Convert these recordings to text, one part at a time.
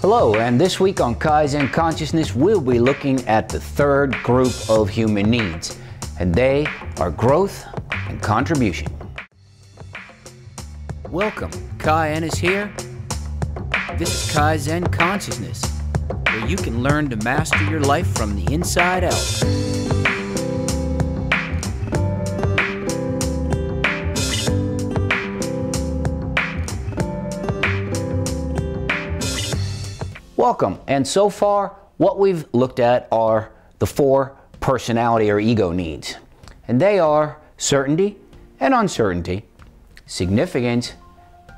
Hello, and this week on Kai-Zen Consciousness, we'll be looking at the third group of human needs, and they are growth and contribution. Welcome, Ehnes here. This is Kai-Zen Consciousness, where you can learn to master your life from the inside out. Welcome, and so far what we've looked at are the four personality or ego needs, and they are certainty and uncertainty, significance,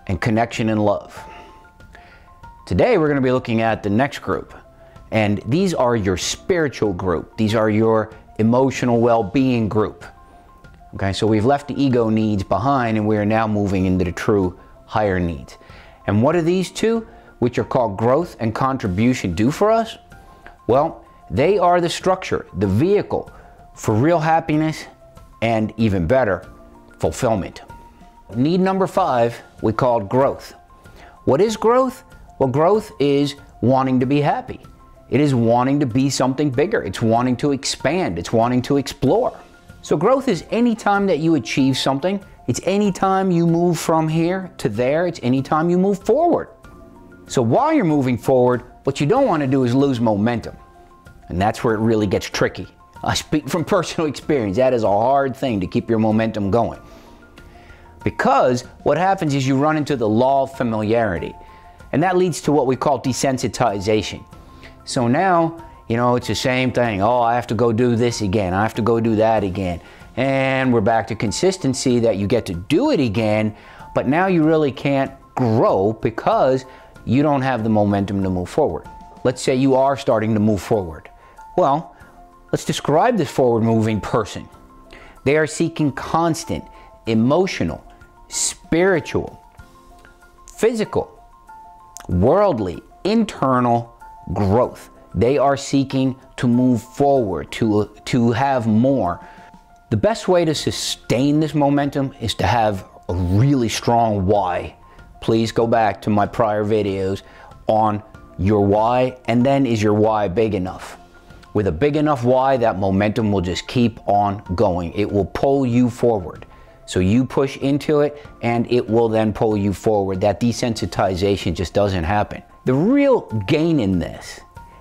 and connection and love. Today we're going to be looking at the next group, and these are your spiritual group. These are your emotional well-being group. Okay, so we've left the ego needs behind and we are now moving into the true higher needs. And what are these two, which are called growth and contribution, do for us? Well, they are the structure, the vehicle for real happiness and, even better, fulfillment. Need number 5 we called growth. What is growth? Well, growth is wanting to be happy. It is wanting to be something bigger. It's wanting to expand. It's wanting to explore. So growth is any time that you achieve something. It's any time you move from here to there. It's any time you move forward. So while you're moving forward, what you don't want to do is lose momentum. And that's where it really gets tricky. I speak from personal experience. That is a hard thing to keep your momentum going. Because what happens is you run into the law of familiarity. And that leads to what we call desensitization. So now, it's the same thing. Oh, I have to go do this again. I have to go do that again. And we're back to consistency that you get to do it again, but now you really can't grow because you don't have the momentum to move forward. Let's say you are starting to move forward. Well, let's describe this forward-moving person. They are seeking constant, emotional, spiritual, physical, worldly, internal growth. They are seeking to move forward, to have more. The best way to sustain this momentum is to have a really strong why. Please go back to my prior videos on your why, and then is your why big enough? With a big enough why, that momentum will just keep on going. It will pull you forward. So you push into it and it will then pull you forward. That desensitization just doesn't happen. The real gain in this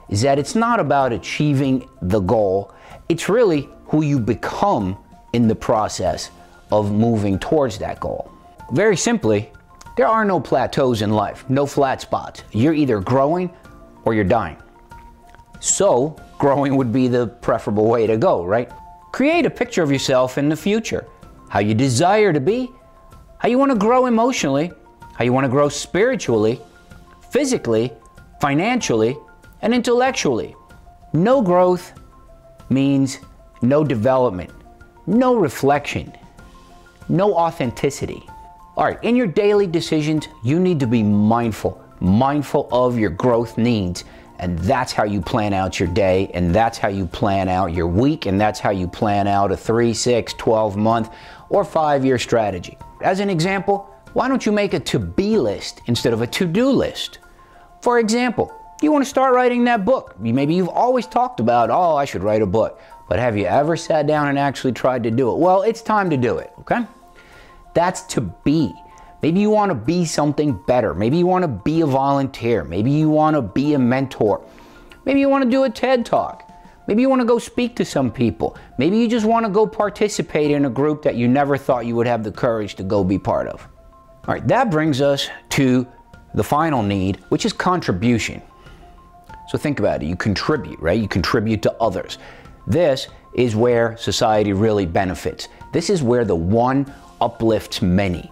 is that it's not about achieving the goal. It's really who you become in the process of moving towards that goal. Very simply, there are no plateaus in life, no flat spots. You're either growing or you're dying. So, growing would be the preferable way to go, right? Create a picture of yourself in the future, how you desire to be, how you want to grow emotionally, how you want to grow spiritually, physically, financially, and intellectually. No growth means no development, no reflection, no authenticity. All right, in your daily decisions, you need to be mindful of your growth needs. And that's how you plan out your day, and that's how you plan out your week, and that's how you plan out a 3, 6, 12 month, or 5-year strategy. As an example, why don't you make a to-be list instead of a to-do list? For example, you want to start writing that book. Maybe you've always talked about, oh, I should write a book. But have you ever sat down and actually tried to do it? Well, it's time to do it, okay? That's to be. Maybe you want to be something better. Maybe you want to be a volunteer. Maybe you want to be a mentor. Maybe you want to do a TED Talk. Maybe you want to go speak to some people. Maybe you just want to go participate in a group that you never thought you would have the courage to go be part of. All right, that brings us to the final need, which is contribution. So think about it. You contribute, right? You contribute to others. This is where society really benefits. This is where the one uplifts many.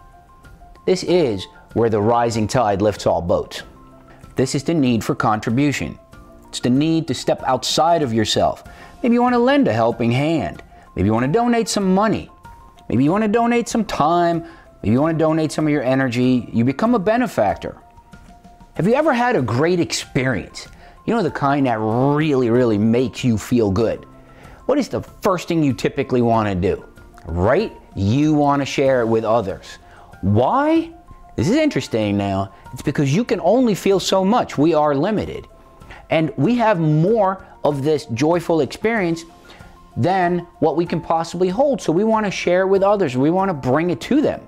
This is where the rising tide lifts all boats. This is the need for contribution. It's the need to step outside of yourself. Maybe you want to lend a helping hand. Maybe you want to donate some money. Maybe you want to donate some time. Maybe you want to donate some of your energy. You become a benefactor. Have you ever had a great experience? You know, the kind that really, really makes you feel good. What is the first thing you typically want to do? Right? You want to share it with others. Why? This is interesting now. It's because you can only feel so much. We are limited. And we have more of this joyful experience than what we can possibly hold. So we want to share it with others. We want to bring it to them.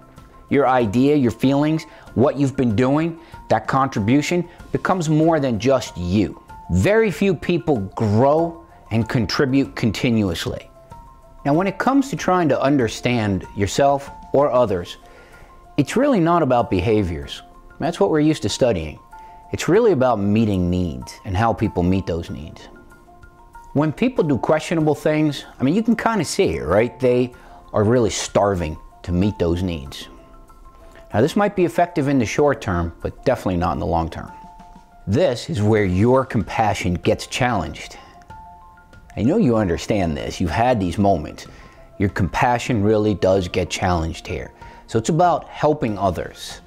Your idea, your feelings, what you've been doing, that contribution becomes more than just you. Very few people grow and contribute continuously. Now, when it comes to trying to understand yourself or others, it's really not about behaviors. That's what we're used to studying. It's really about meeting needs and how people meet those needs. When people do questionable things, I mean, you can kind of see it, right? They are really starving to meet those needs. Now, this might be effective in the short term, but definitely not in the long term. This is where your compassion gets challenged. I know you understand this. You've had these moments. Your compassion really does get challenged here. So it's about helping others.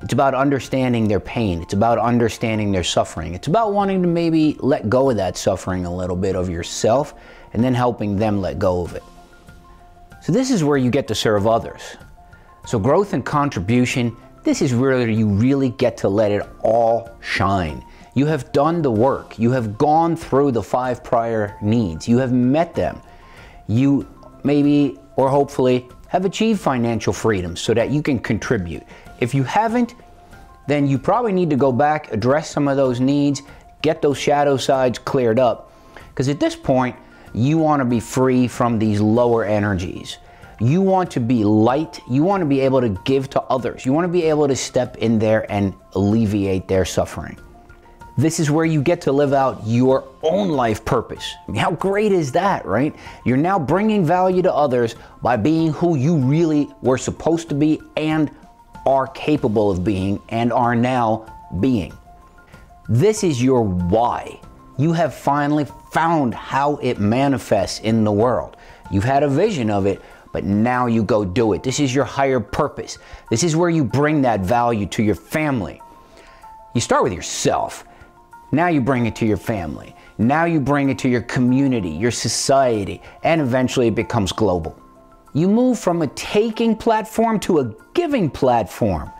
It's about understanding their pain. It's about understanding their suffering. It's about wanting to maybe let go of that suffering a little bit of yourself and then helping them let go of it. So this is where you get to serve others. So growth and contribution, this is where you really get to let it all shine. You have done the work. You have gone through the 5 prior needs. You have met them. You maybe, or hopefully, have achieved financial freedom so that you can contribute. If you haven't, then you probably need to go back, address some of those needs, get those shadow sides cleared up. Because at this point, you want to be free from these lower energies. You want to be light. You want to be able to give to others. You want to be able to step in there and alleviate their suffering. This is where you get to live out your own life purpose. I mean, how great is that, right? You're now bringing value to others by being who you really were supposed to be and are capable of being and are now being. This is your why. You have finally found how it manifests in the world. You've had a vision of it, but now you go do it. This is your higher purpose. This is where you bring that value to your family. You start with yourself. Now you bring it to your family. Now you bring it to your community, your society, and eventually it becomes global. You move from a taking platform to a giving platform.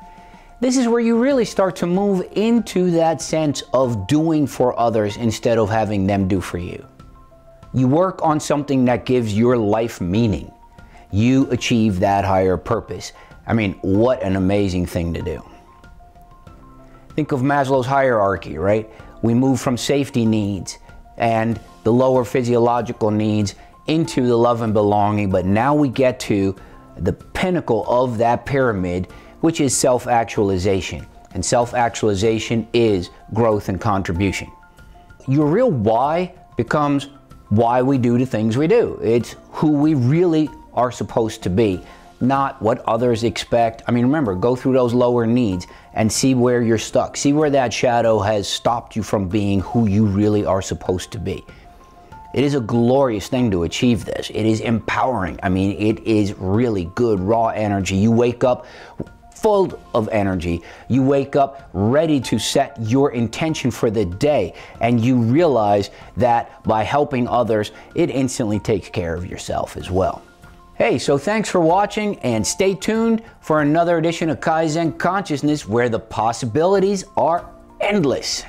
This is where you really start to move into that sense of doing for others instead of having them do for you. You work on something that gives your life meaning. You achieve that higher purpose. I mean, what an amazing thing to do. Think of Maslow's hierarchy, right? We move from safety needs and the lower physiological needs into the love and belonging, but now we get to the pinnacle of that pyramid, which is self-actualization. And self-actualization is growth and contribution. Your real why becomes why we do the things we do. It's who we really are supposed to be, not what others expect. I mean, remember, go through those lower needs and see where you're stuck. See where that shadow has stopped you from being who you really are supposed to be. It is a glorious thing to achieve this. It is empowering. I mean, it is really good, raw energy. You wake up full of energy. You wake up ready to set your intention for the day, and you realize that by helping others, it instantly takes care of yourself as well. Hey, so thanks for watching, and stay tuned for another edition of Kai-Zen Consciousness, where the possibilities are endless.